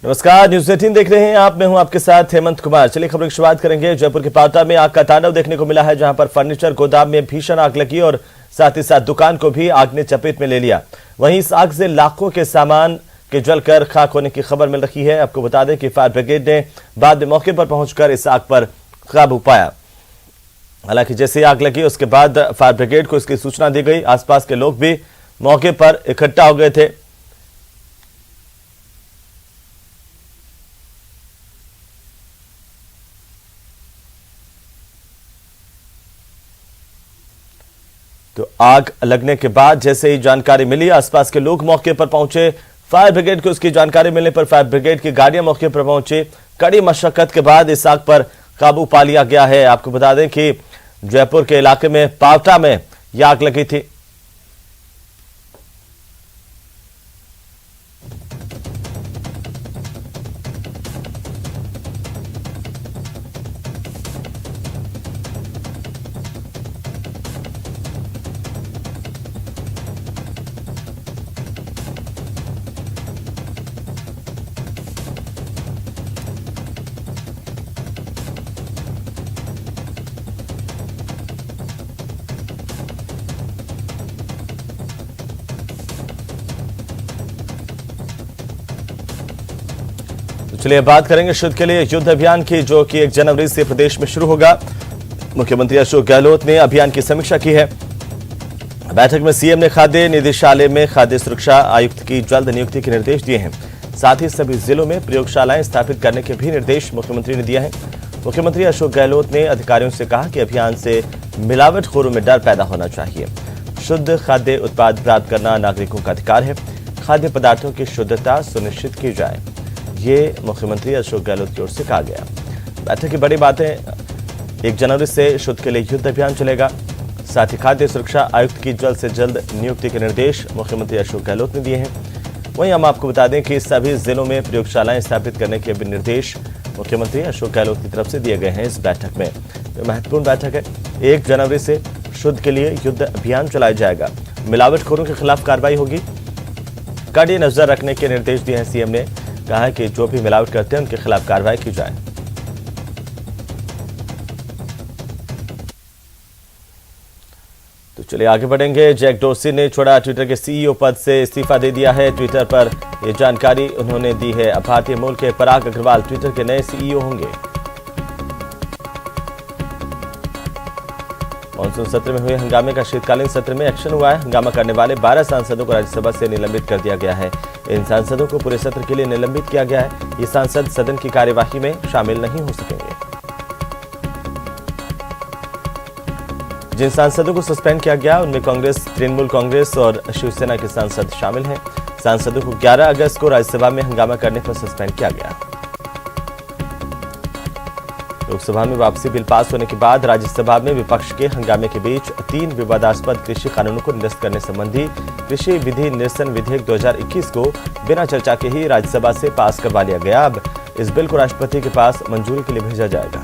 नमस्कार, न्यूज 18 देख रहे हैं आप। मैं हूं आपके साथ हेमंत कुमार। चलिए खबरों की शुरुआत करेंगे। जयपुर के पावटा में आग का तांडव देखने को मिला है, जहां पर फर्नीचर गोदाम में भीषण आग लगी और साथ ही साथ दुकान को भी आग ने चपेट में ले लिया। वहीं इस आग से लाखों के सामान के जलकर खाक होने की खबर मिल रही है। आपको बता दें कि फायर ब्रिगेड ने बाद में मौके पर पहुंचकर इस आग पर काबू पाया। हालांकि जैसे आग लगी उसके बाद फायर ब्रिगेड को इसकी सूचना दी गई। आसपास के लोग भी मौके पर इकट्ठा हो गए थे। तो आग लगने के बाद जैसे ही जानकारी मिली, आसपास के लोग मौके पर पहुंचे। फायर ब्रिगेड को इसकी जानकारी मिलने पर फायर ब्रिगेड की गाड़ियां मौके पर पहुंची। कड़ी मशक्कत के बाद इस आग पर काबू पा लिया गया है। आपको बता दें कि जयपुर के इलाके में पावटा में यह आग लगी थी। चलिए बात करेंगे शुद्ध के लिए युद्ध अभियान की, जो कि 1 जनवरी से प्रदेश में शुरू होगा। मुख्यमंत्री अशोक गहलोत ने अभियान की समीक्षा की है। बैठक में सीएम ने खाद्य निदेशालय में खाद्य सुरक्षा आयुक्त की जल्द नियुक्ति के निर्देश दिए हैं। साथ ही सभी जिलों में प्रयोगशालाएं स्थापित करने के भी निर्देश मुख्यमंत्री ने दिया है। मुख्यमंत्री अशोक गहलोत ने अधिकारियों से कहा कि अभियान से मिलावटखोरों में डर पैदा होना चाहिए। शुद्ध खाद्य उत्पाद प्राप्त करना नागरिकों का अधिकार है। खाद्य पदार्थों की शुद्धता सुनिश्चित की जाए, ये मुख्यमंत्री अशोक गहलोत की ओर से कहा गया। बैठक की बड़ी बातें, 1 जनवरी से शुद्ध के लिए युद्ध अभियान चलेगा। साथ ही खाद्य सुरक्षा आयुक्त की जल्द से जल्द नियुक्ति के निर्देश मुख्यमंत्री अशोक गहलोत ने दिए हैं। वहीं हम आपको बता दें कि सभी जिलों में प्रयोगशालाएं स्थापित करने के भी निर्देश मुख्यमंत्री अशोक गहलोत की तरफ से दिए गए हैं। इस बैठक में महत्वपूर्ण बैठक है। 1 जनवरी से शुद्ध के लिए युद्ध अभियान चलाया जाएगा। मिलावटखोरों के खिलाफ कार्रवाई होगी। कड़ी नजर रखने के निर्देश दिए हैं। सीएम ने कहा है कि जो भी मिलावट करते हैं उनके खिलाफ कार्रवाई की जाए। तो चलिए आगे बढ़ेंगे। जैक डोर्सी ने छोड़ा, ट्विटर के सीईओ पद से इस्तीफा दे दिया है। ट्विटर पर यह जानकारी उन्होंने दी है। अब भारतीय मूल के पराग अग्रवाल ट्विटर के नए सीईओ होंगे। मानसून सत्र में हुए हंगामे का शीतकालीन सत्र में एक्शन हुआ है। हंगामा करने वाले 12 सांसदों को राज्यसभा से निलंबित कर दिया गया है। इन सांसदों को पूरे सत्र के लिए निलंबित किया गया है। ये सांसद सदन की कार्यवाही में शामिल नहीं हो सकेंगे। जिन सांसदों को सस्पेंड किया गया उनमें कांग्रेस, तृणमूल कांग्रेस और शिवसेना के सांसद शामिल हैं। सांसदों को 11 अगस्त को राज्यसभा में हंगामा करने पर सस्पेंड किया गया। लोकसभा में वापसी बिल पास होने के बाद राज्यसभा में विपक्ष के हंगामे के बीच 3 विवादास्पद कृषि कानूनों को निरस्त करने संबंधी कृषि विधि निरसन विधेयक 2021 को बिना चर्चा के ही राज्यसभा से पास करवा लिया गया। अब इस बिल को राष्ट्रपति के पास मंजूरी के लिए भेजा जाएगा।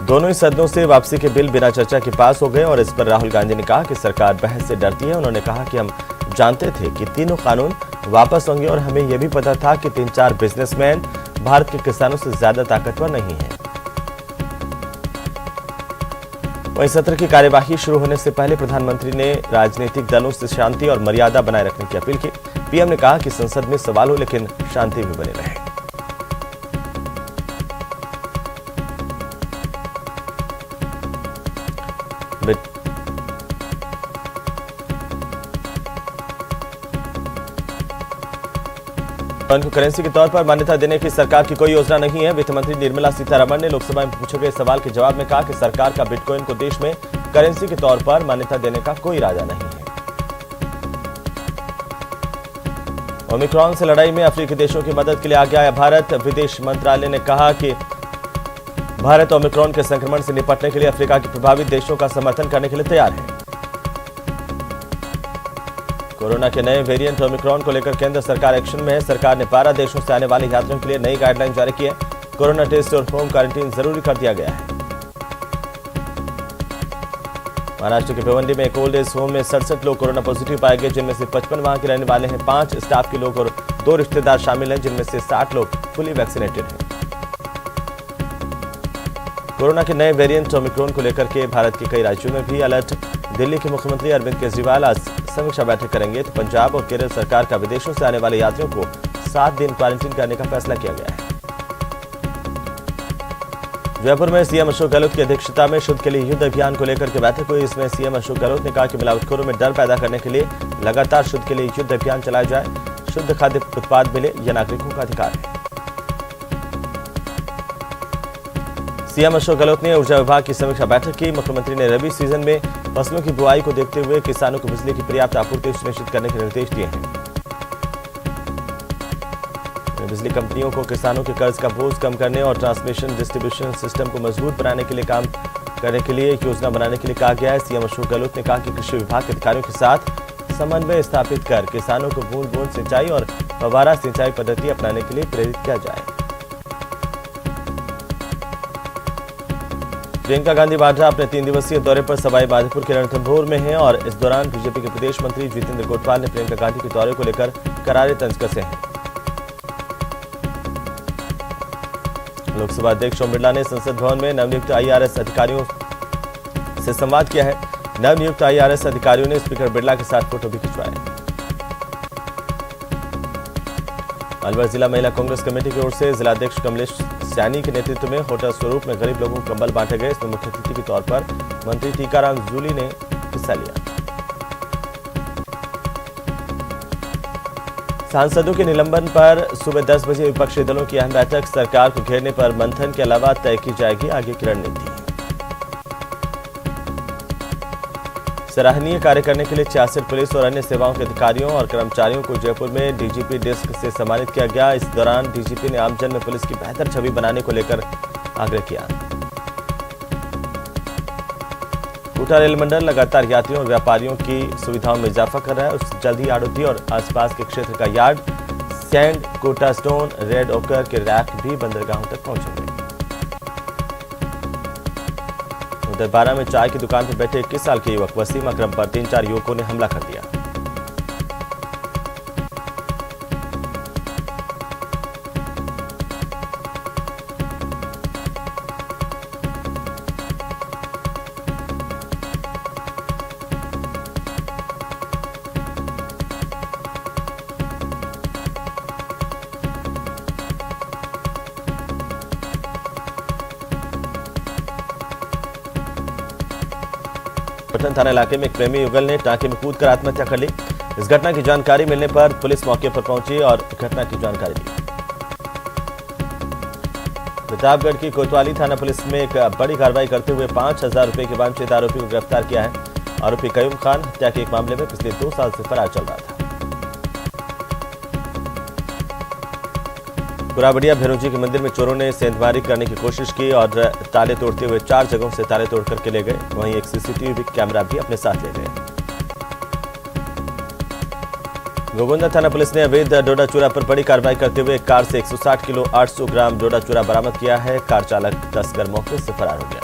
दोनों ही सदनों से वापसी के बिल बिना चर्चा के पास हो गए और इस पर राहुल गांधी ने कहा कि सरकार बहस से डरती है। उन्होंने कहा कि हम जानते थे कि तीनों कानून वापस होंगे और हमें यह भी पता था कि 3-4 बिजनेसमैन भारत के किसानों से ज्यादा ताकतवर नहीं है। वहीं सत्र की कार्यवाही शुरू होने से पहले प्रधानमंत्री ने राजनीतिक दलों से शांति और मर्यादा बनाए रखने की अपील की। पीएम ने कहा कि संसद में सवाल हो लेकिन शांति भी बनी रहे। को करेंसी के तौर पर मान्यता देने की सरकार की कोई योजना नहीं है। वित्त मंत्री निर्मला सीतारमण ने लोकसभा में पूछे गए सवाल के जवाब में कहा कि सरकार का बिटकॉइन को देश में करेंसी के तौर पर मान्यता देने का कोई इरादा नहीं है। ओमिक्रॉन से लड़ाई में अफ्रीकी देशों की मदद के लिए आगे आया भारत। विदेश मंत्रालय ने कहा कि भारत ओमिक्रॉन के संक्रमण से निपटने के लिए अफ्रीका के प्रभावित देशों का समर्थन करने के लिए तैयार है। कोरोना के नए वेरिएंट ओमिक्रॉन को लेकर केंद्र सरकार एक्शन में है। सरकार ने 12 देशों से आने वाले यात्रियों के लिए नई गाइडलाइन जारी की है। कोरोना टेस्ट और होम क्वारंटीन जरूरी कर दिया गया है। महाराष्ट्र के भिवंडी में एक ओल्ड एज होम में 67 लोग कोरोना पॉजिटिव पाए गए, जिनमें से 55 वहां के रहने वाले हैं। 5 स्टाफ के लोग और 2 रिश्तेदार शामिल हैं, जिनमें से 60 लोग फुली वैक्सीनेटेड हैं। कोरोना के नए वेरिएंट ओमिक्रॉन को लेकर के भारत के कई राज्यों में भी अलर्ट। दिल्ली के मुख्यमंत्री अरविंद केजरीवाल आज समीक्षा बैठक करेंगे, तो पंजाब और केरल सरकार का विदेशों से आने वाले यात्रियों को 7 दिन क्वारंटीन करने का फैसला किया गया है। जयपुर में सीएम अशोक गहलोत की अध्यक्षता में शुद्ध के लिए युद्ध अभियान को लेकर के बैठक हुई। इसमें सीएम अशोक गहलोत ने कहा कि मिलावटखोरों में डर पैदा करने के लिए लगातार शुद्ध के लिए युद्ध अभियान चलाया जाए। शुद्ध खाद्य उत्पाद मिले, यह नागरिकों का अधिकार है। सीएम अशोक गहलोत ने ऊर्जा विभाग की समीक्षा बैठक की। मुख्यमंत्री ने रबी सीजन में फसलों की बुआई को देखते हुए किसानों को बिजली की पर्याप्त आपूर्ति सुनिश्चित करने के निर्देश दिए हैं। बिजली कंपनियों को किसानों के कर्ज का बोझ कम करने और ट्रांसमिशन डिस्ट्रीब्यूशन सिस्टम को मजबूत बनाने के लिए काम करने के लिए एक योजना बनाने के लिए कहा गया है। सीएम अशोक गहलोत ने कहा कि कृषि विभाग के अधिकारियों के साथ समन्वय स्थापित कर किसानों को बूंद बूंद सिंचाई और फव्वारा सिंचाई पद्धति अपनाने के लिए प्रेरित किया जाए। प्रियंका गांधी वाड्रा अपने 3 दिवसीय दौरे पर सवाई माधोपुर के रणथंभौर में हैं और इस दौरान बीजेपी के प्रदेश मंत्री जितेंद्र गोठवाल ने प्रियंका गांधी के दौरे को लेकर करारे तंज कसे हैं। लोकसभा अध्यक्ष ओम बिरला ने संसद भवन में नवनियुक्त आईआरएस अधिकारियों से संवाद किया है। नवनियुक्त आईआरएस अधिकारियों ने स्पीकर बिरला के साथ फोटो भी खिंचवाए। अलवर जिला महिला कांग्रेस कमेटी की ओर से जिलाध्यक्ष कमलेश सैनी के नेतृत्व में होटल स्वरूप में गरीब लोगों को कंबल बांटे गए। इसमें मुख्य अतिथि के तौर पर मंत्री टीकाराम जूली ने हिस्सा लिया। सांसदों के निलंबन पर सुबह 10 बजे विपक्षी दलों की अहम बैठक। सरकार को घेरने पर मंथन के अलावा तय की जाएगी आगे की रणनीति। सराहनीय कार्य करने के लिए 66 पुलिस और अन्य सेवाओं के अधिकारियों और कर्मचारियों को जयपुर में डीजीपी डिस्क से सम्मानित किया गया। इस दौरान डीजीपी ने आमजन में पुलिस की बेहतर छवि बनाने को लेकर आग्रह किया। कोटा रेल मंडल लगातार यात्रियों और व्यापारियों की सुविधाओं में इजाफा कर रहा है। उस जल्द ही आड़ोती और आसपास के क्षेत्र का yard, sand, Kota stone, red ochre के रैक भी बंदरगाहों तक पहुंचेंगे। उधर 12 में चाय की दुकान पर बैठे 21 साल के युवक वसीम अकरम पर 3-4 युवकों ने हमला कर दिया। पटन थाना इलाके में एक प्रेमी युगल ने टांके में कूदकर आत्महत्या कर ली। इस घटना की जानकारी मिलने पर पुलिस मौके पर पहुंची और घटना की जानकारी ली। प्रतापगढ़ की कोतवाली थाना पुलिस में एक बड़ी कार्रवाई करते हुए 5000 रुपए के वांछित आरोपी को गिरफ्तार किया है। आरोपी कयूम खान हत्या के एक मामले में पिछले 2 साल से फरार चल रहा था। कुराबड़िया भैरोजी के मंदिर में चोरों ने सेंधमारी करने की कोशिश की और ताले तोड़ते हुए 4 जगहों से ताले तोड़ करके ले गए। वहीं एक सीसीटीवी कैमरा भी अपने साथ ले गए। गोविंदा थाना पुलिस ने अवैध डोडा चूरा पर बड़ी कार्रवाई करते हुए एक कार से 160 किलो 800 ग्राम डोडा चूरा बरामद किया है। कार चालक तस्कर मौके से फरार हो गया।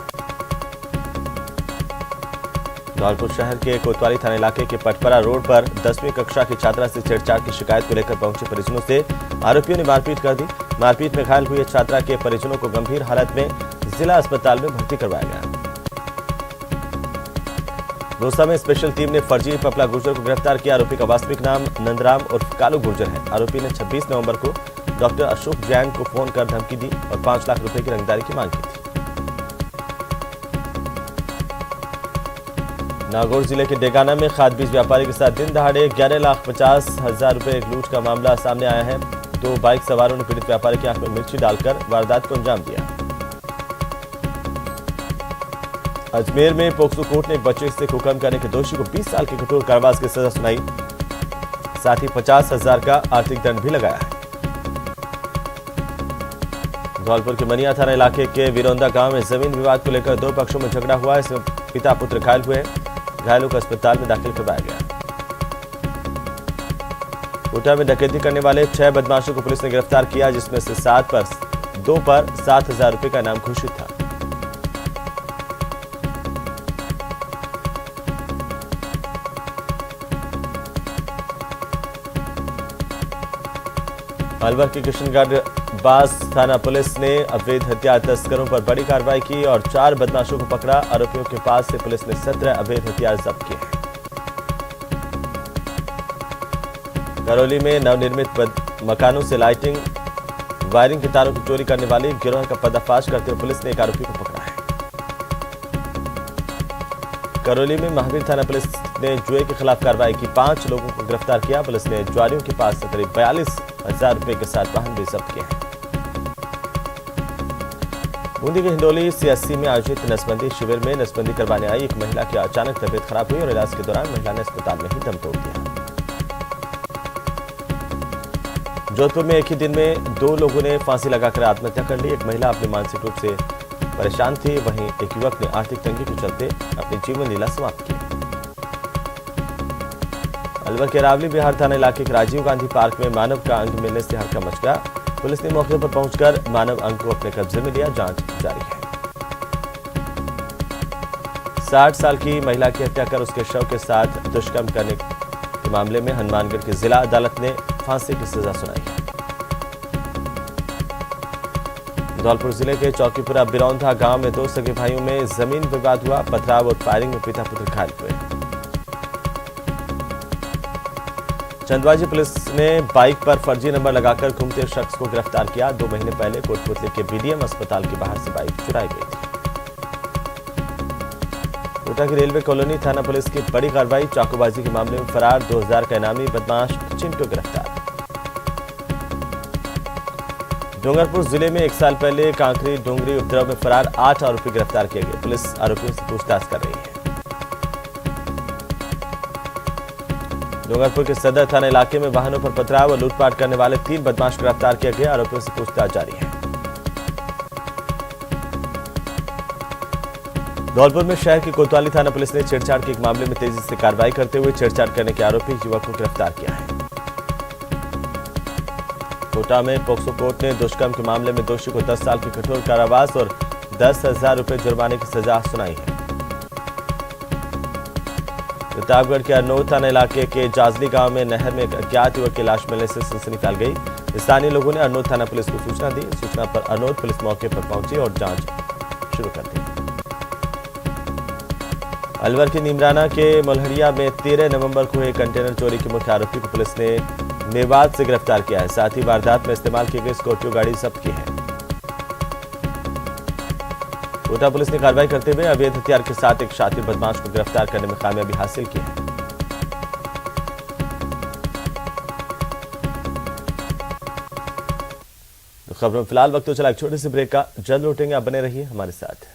धौलपुर शहर के कोतवाली थाना इलाके के पटपरा रोड पर 10वीं कक्षा की छात्रा से छेड़छाड़ की शिकायत को लेकर पहुंचे परिजनों से आरोपियों ने मारपीट कर दी। मारपीट में घायल हुई छात्रा के परिजनों को गंभीर हालत में जिला अस्पताल में भर्ती करवाया गया। दौसा में स्पेशल टीम ने फर्जी पपला गुर्जर को गिरफ्तार किया। आरोपी का वास्तविक नाम नंदराम उर्फ कालू गुर्जर है। आरोपी ने 26 नवंबर को डॉक्टर अशोक जैन को फोन कर धमकी दी और 5 लाख रुपए की रंगदारी की मांग की थी। नागौर जिले के डेगाना में खाद बीज व्यापारी के साथ दिन दहाड़े 11,50,000 रुपए लूट का मामला सामने आया है। 2 बाइक सवारों ने पीड़ित व्यापारी की आंख में मिर्ची डालकर वारदात को अंजाम दिया। अजमेर में पोक्सो कोर्ट ने एक बच्चे से कुकर्म करने के दोषी को 20 साल के कठोर कारावास की सजा सुनाई। साथ ही 50,000 का आर्थिक दंड भी लगाया है। धौलपुर के मनिया थाना इलाके के विरोंदा गांव में जमीन विवाद को लेकर 2 पक्षों में झगड़ा हुआ। इसमें पिता पुत्र घायल हुए। घायलों को अस्पताल में दाखिल करवाया गया। कोटा में डकैती करने वाले 6 बदमाशों को पुलिस ने गिरफ्तार किया, जिसमें से 2 पर 7,000 रुपए का इनाम घोषित था। अलवर के किशनगढ़ बास थाना पुलिस ने अवैध हथियार तस्करों पर बड़ी कार्रवाई की और 4 बदमाशों को पकड़ा। आरोपियों के पास से पुलिस ने 17 अवैध हथियार जब्त किए। करौली में नवनिर्मित मकानों से लाइटिंग वायरिंग के तारों की चोरी करने वाले गिरोह का पर्दाफाश करते हुए पुलिस ने एक आरोपी को पकड़ा है। करौली में महावीर थाना पुलिस ने जुए के खिलाफ कार्रवाई की, 5 लोगों को गिरफ्तार किया। पुलिस ने जुआरियों के पास से करीब 42,000 रुपए के साथ वाहन भी जब्त किए हैं। बूंदी के हिंडोली सीएससी में आयोजित नसबंदी शिविर में नसबंदी करवाने आई एक महिला की अचानक तबीयत खराब हुई और इलाज के दौरान महिला ने अस्पताल में ही दम तोड़ दिया। जोधपुर में एक ही दिन में 2 लोगों ने फांसी लगाकर आत्महत्या कर ली। एक महिला अपने मानसिक रूप से परेशान थी, वहीं एक युवक ने आर्थिक तंगी के चलते अपनी जीवन लीला समाप्त की। अलवर के रावली बिहार थाना इलाके के राजीव गांधी पार्क में मानव का अंग मिलने से हड़कंप मच गया। पुलिस ने मौके पर पहुंचकर मानव अंग को अपने कब्जे में लिया। जांच जारी है। 60 साल की महिला की हत्या कर उसके शव के साथ दुष्कर्म करने के मामले में हनुमानगढ़ की जिला अदालत ने फांसी की सजा सुनाई है। धौलपुर जिले के चौकीपुरा बिरौंधा गांव में 2 सगे भाइयों में जमीन विवाद हुआ। पथराव और फायरिंग में पिता पुत्र घायल हुए। चंदवाजी पुलिस ने बाइक पर फर्जी नंबर लगाकर घूमते शख्स को गिरफ्तार किया। 2 महीने पहले कोटपुतली के बीडीएम अस्पताल के बाहर से बाइक चुराई गई थी। कोटा की रेलवे कॉलोनी थाना पुलिस की बड़ी कार्रवाई, चाकूबाजी के मामले में फरार 2000 का इनामी बदमाश चिंटू गिरफ्तार। डूंगरपुर जिले में 1 साल पहले कांकरी डोंगरी उपद्रव में फरार 8 आरोपी गिरफ्तार किए गए। पुलिस आरोपियों से पूछताछ कर रही है। डूंगरपुर के सदर थाना इलाके में वाहनों पर पथराव और लूटपाट करने वाले 3 बदमाश गिरफ्तार किए गए। आरोपियों से पूछताछ जारी है। धौलपुर में शहर की कोतवाली थाना पुलिस ने छेड़छाड़ के एक मामले में तेजी से कार्रवाई करते हुए छेड़छाड़ करने के आरोपी युवक को गिरफ्तार किया है। कोटा में पोक्सो कोर्ट ने दुष्कर्म के मामले में दोषी को 10 साल की कठोर कारावास और 10,000 रुपए जुर्माने की सजा सुनाई है। प्रतापगढ़ के अरनोद थाना इलाके के जाजली गांव में नहर में एक अज्ञात युवक की लाश मिलने से सनसनी फैल गई। स्थानीय लोगों ने अरनोद थाना पुलिस को सूचना दी। सूचना पर अरनोद पुलिस मौके पर पहुंची और जांच शुरू कर दी। अलवर के नीमराना के मलहरिया में 13 नवंबर को एक कंटेनर चोरी के मुख्य आरोपी को पुलिस ने मेवात से गिरफ्तार किया है। साथ ही वारदात में इस्तेमाल की गई स्कॉर्पियो गाड़ी जब्त की है। कोटा पुलिस ने कार्रवाई करते हुए अवैध हथियार के साथ एक शातिर बदमाश को गिरफ्तार करने में कामयाबी हासिल की है। तो खबरों में फिलहाल वक्त तो चला एक छोटे से ब्रेक का, जल्द लौटेंगे, आप बने रहिए हमारे साथ।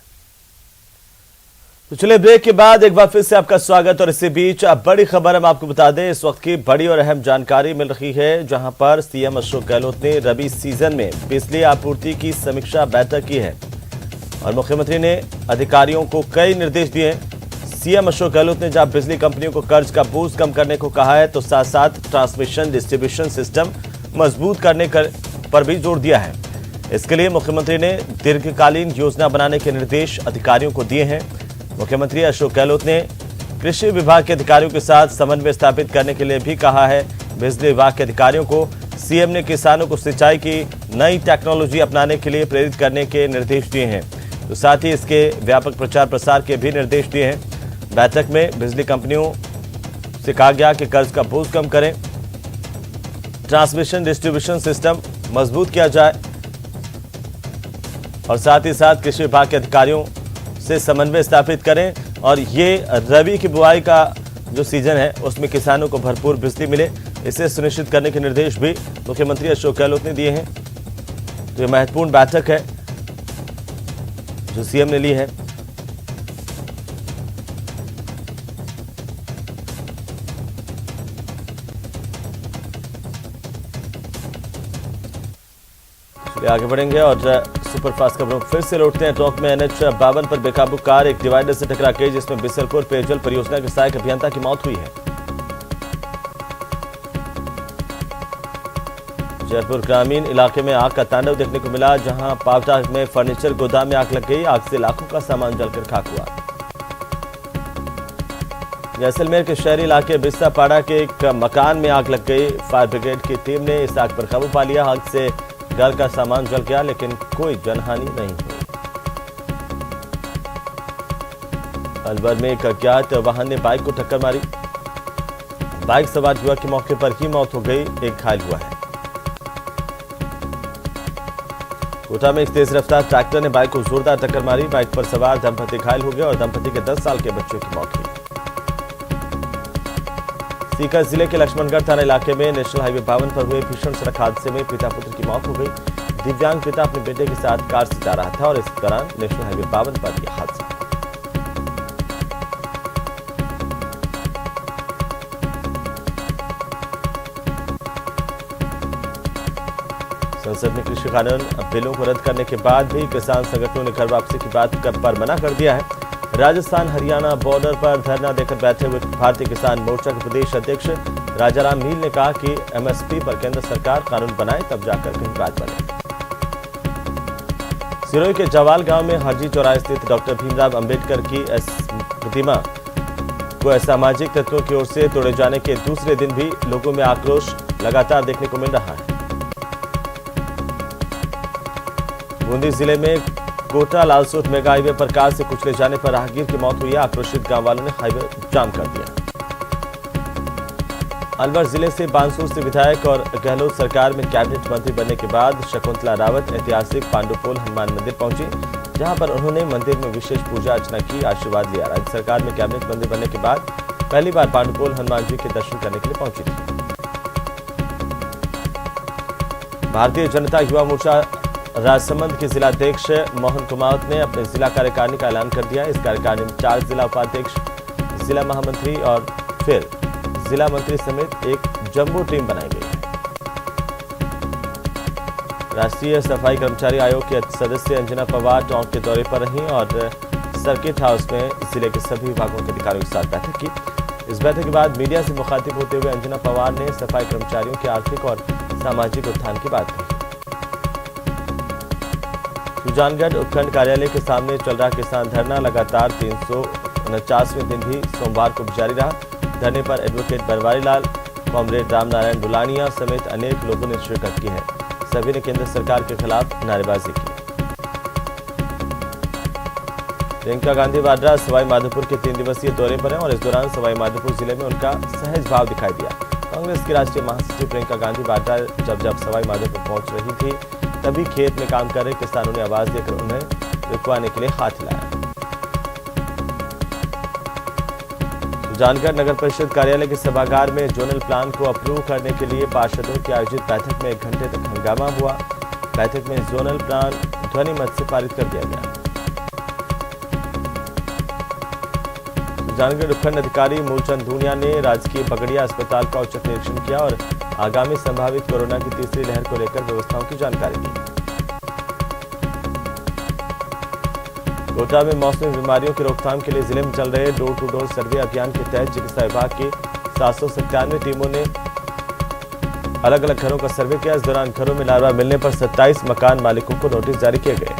तो चलिए ब्रेक के बाद एक बार फिर से आपका स्वागत। और इसी बीच बड़ी खबर हम आपको बता दें, इस वक्त की बड़ी और अहम जानकारी मिल रही है, जहां पर सीएम अशोक गहलोत ने रबी सीजन में बिजली आपूर्ति की समीक्षा बैठक की है और मुख्यमंत्री ने अधिकारियों को कई निर्देश दिए हैं। सीएम अशोक गहलोत ने जहां बिजली कंपनियों को कर्ज का बोझ कम करने को कहा है, तो साथ साथ ट्रांसमिशन डिस्ट्रीब्यूशन सिस्टम मजबूत करने पर भी जोर दिया है। इसके लिए मुख्यमंत्री ने दीर्घकालीन योजना बनाने के निर्देश अधिकारियों को दिए हैं। मुख्यमंत्री अशोक गहलोत ने कृषि विभाग के अधिकारियों के साथ समन्वय स्थापित करने के लिए भी कहा है। बिजली विभाग के अधिकारियों को सीएम ने किसानों को सिंचाई की नई टेक्नोलॉजी अपनाने के लिए प्रेरित करने के निर्देश दिए हैं। तो साथ ही इसके व्यापक प्रचार प्रसार के भी निर्देश दिए हैं। बैठक में बिजली कंपनियों से कहा गया कि कर्ज का बोझ कम करें, ट्रांसमिशन डिस्ट्रीब्यूशन सिस्टम मजबूत किया जाए और साथ ही साथ कृषि विभाग के अधिकारियों से समन्वय स्थापित करें और ये रबी की बुआई का जो सीजन है उसमें किसानों को भरपूर बिजली मिले, इसे सुनिश्चित करने के निर्देश भी मुख्यमंत्री अशोक गहलोत ने दिए हैं। तो ये महत्वपूर्ण बैठक है जो सीएम ने ली है। आगे बढ़ेंगे और सुपरफास्ट खबरों फिर से लौटते हैं। टॉक में NH 52 पर बेकाबू कार एक डिवाइडर से टकरा गई, जिसमें बिसलपुर पेयजल परियोजना के सहायक अभियंता की मौत हुई है। जयपुर ग्रामीण इलाके में आग का तांडव देखने को मिला, जहां पावटा में फर्नीचर गोदाम में आग लग गई। आग से लाखों का सामान जलकर खाक हुआ। जैसलमेर के शहरी इलाके बिस्सापाड़ा के एक मकान में आग लग गई। फायर ब्रिगेड की टीम ने इस आग पर काबू पा लिया। आग से घर का सामान जल गया, लेकिन कोई जनहानि नहीं हुई। अलवर में एक अज्ञात वाहन ने बाइक को टक्कर मारी। बाइक सवार युवक की मौके पर ही मौत हो गई, एक घायल हुआ है। कोटा में एक तेज रफ्तार ट्रैक्टर ने बाइक को जोरदार टक्कर मारी। बाइक पर सवार दंपति घायल हो गए और दंपति के 10 साल के बच्चे की मौत हुई। सीकर जिले के लक्ष्मणगढ़ थाना इलाके में नेशनल हाईवे 52 पर हुए भीषण सड़क हादसे में पिता पुत्र की मौत हो गई। दिव्यांग पिता अपने बेटे के साथ कार से जा रहा था और इस दौरान नेशनल हाईवे 52 पर यह हादसा। संसद ने कृषि कानून बिलों को रद्द करने के बाद भी किसान संगठनों ने घर वापसी की बात पर मना कर दिया है। राजस्थान हरियाणा बॉर्डर पर धरना देकर बैठे हुए भारतीय किसान मोर्चा के प्रदेश अध्यक्ष राजाराम मील ने कहा कि एमएसपी पर केंद्र सरकार कानून बनाए, तब जाकर कहीं बात बने। सिरोही के जवाल गांव में हरजी चौराहे स्थित डॉक्टर भीमराव अंबेडकर की प्रतिमा को असामाजिक तत्वों की ओर से तोड़े जाने के दूसरे दिन भी लोगों में आक्रोश लगातार देखने को मिल रहा है। बूंदी जिले में कोटा लालसोट मेगा हाईवे पर कार से कुचले जाने पर राहगीर की मौत हुई है। आक्रोशित गांव वालों ने हाईवे जाम कर दिया। अलवर जिले से बांसुर से विधायक और गहलोत सरकार में कैबिनेट मंत्री बनने के बाद शकुंतला रावत ऐतिहासिक पांडुपोल हनुमान मंदिर पहुंची, जहां पर उन्होंने मंदिर में विशेष पूजा अर्चना की, आशीर्वाद लिया। राज्य सरकार में कैबिनेट मंत्री बनने के बाद पहली बार पांडुपोल हनुमान जी के दर्शन करने के लिए पहुंची थी। भारतीय जनता युवा मोर्चा राजसमंद के जिलाध्यक्ष मोहन कुमार ने अपने जिला कार्यकारिणी का ऐलान कर दिया। इस कार्यकारिणी में 4 जिला उपाध्यक्ष, जिला महामंत्री और फिर जिला मंत्री समेत एक जंबो टीम बनाई गई है। राष्ट्रीय सफाई कर्मचारी आयोग के सदस्य अंजना पवार टोंक के दौरे पर रहीं और सर्किट हाउस में जिले के सभी विभागों के अधिकारियों के साथ बैठक की। इस बैठक के बाद मीडिया से मुखातिब होते हुए अंजना पवार ने सफाई कर्मचारियों के आर्थिक और सामाजिक उत्थान की बात कही। सुजानगढ़ उपखंड कार्यालय के सामने चल रहा किसान धरना लगातार 349वें दिन भी सोमवार को जारी रहा। धरने पर एडवोकेट बनवारी लाल, कॉमरेड रामनारायण दुलानिया समेत अनेक लोगों ने शिरकत की है। सभी ने केंद्र सरकार के खिलाफ नारेबाजी की। प्रियंका गांधी वाड्रा सवाई माधोपुर के 3 दिवसीय दौरे पर हैं और इस दौरान सवाई माधोपुर जिले में उनका सहज भाव दिखाई दिया। कांग्रेस की राष्ट्रीय महासचिव प्रियंका गांधी वाड्रा जब सवाई माधोपुर पहुंच रही थी, तभी खेत में काम कर रहे किसानों ने आवाज देकर उन्हें रुकवाने के लिए हाथ हिलाया। सुजानगढ़ नगर परिषद कार्यालय के सभागार में जोनल प्लान को अप्रूव करने के लिए पार्षदों की आयोजित बैठक में 1 घंटे तक हंगामा हुआ। बैठक में जोनल प्लान ध्वनि मत से पारित कर दिया गया। सुजानगढ़ उपखंड अधिकारी मूलचंद धूनिया ने राजकीय पगड़िया अस्पताल का औचक निरीक्षण किया और आगामी संभावित कोरोना की तीसरी लहर को लेकर व्यवस्थाओं की जानकारी दी। कोटा में मौसमी बीमारियों की रोकथाम के लिए जिले में चल रहे डोर टू डोर सर्वे अभियान के तहत चिकित्सा विभाग की 797 टीमों ने अलग अलग घरों का सर्वे किया। इस दौरान घरों में लार्वा मिलने पर 27 मकान मालिकों को नोटिस जारी किए गए।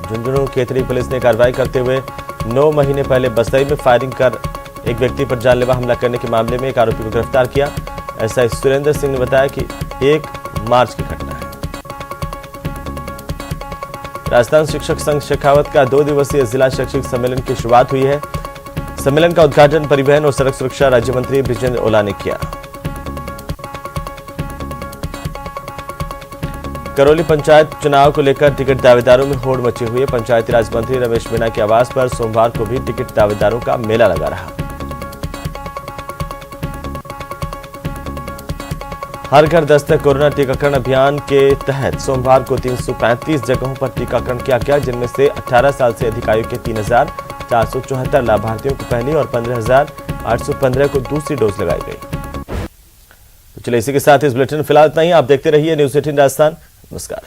झुंझुनू केतरी पुलिस ने कार्रवाई करते हुए 9 महीने पहले बसई में फायरिंग कर एक व्यक्ति पर जानलेवा हमला करने के मामले में एक आरोपी को गिरफ्तार किया। एसआई सुरेंद्र सिंह ने बताया कि 1 मार्च की घटना है। राजस्थान शिक्षक संघ शेखावत का 2 दिवसीय जिला शैक्षिक सम्मेलन की शुरुआत हुई है। सम्मेलन का उद्घाटन परिवहन और सड़क सुरक्षा राज्य मंत्री बिजेंद्र ओला ने किया। करौली पंचायत चुनाव को लेकर टिकट दावेदारों में होड़ मची हुई है। पंचायती राज मंत्री रमेश मीणा के आवास पर सोमवार को भी टिकट दावेदारों का मेला लगा रहा। हर घर दस्तक कोरोना टीकाकरण अभियान के तहत सोमवार को 335 जगहों पर टीकाकरण किया गया, जिनमें से 18 साल से अधिक आयु के 3,474 लाभार्थियों को पहली और 15,815 को दूसरी डोज लगाई गई। तो चलिए इसी के साथ इस बुलेटिन फिलहाल इतना ही। आप देखते रहिए न्यूज़ 18 राजस्थान। नमस्कार।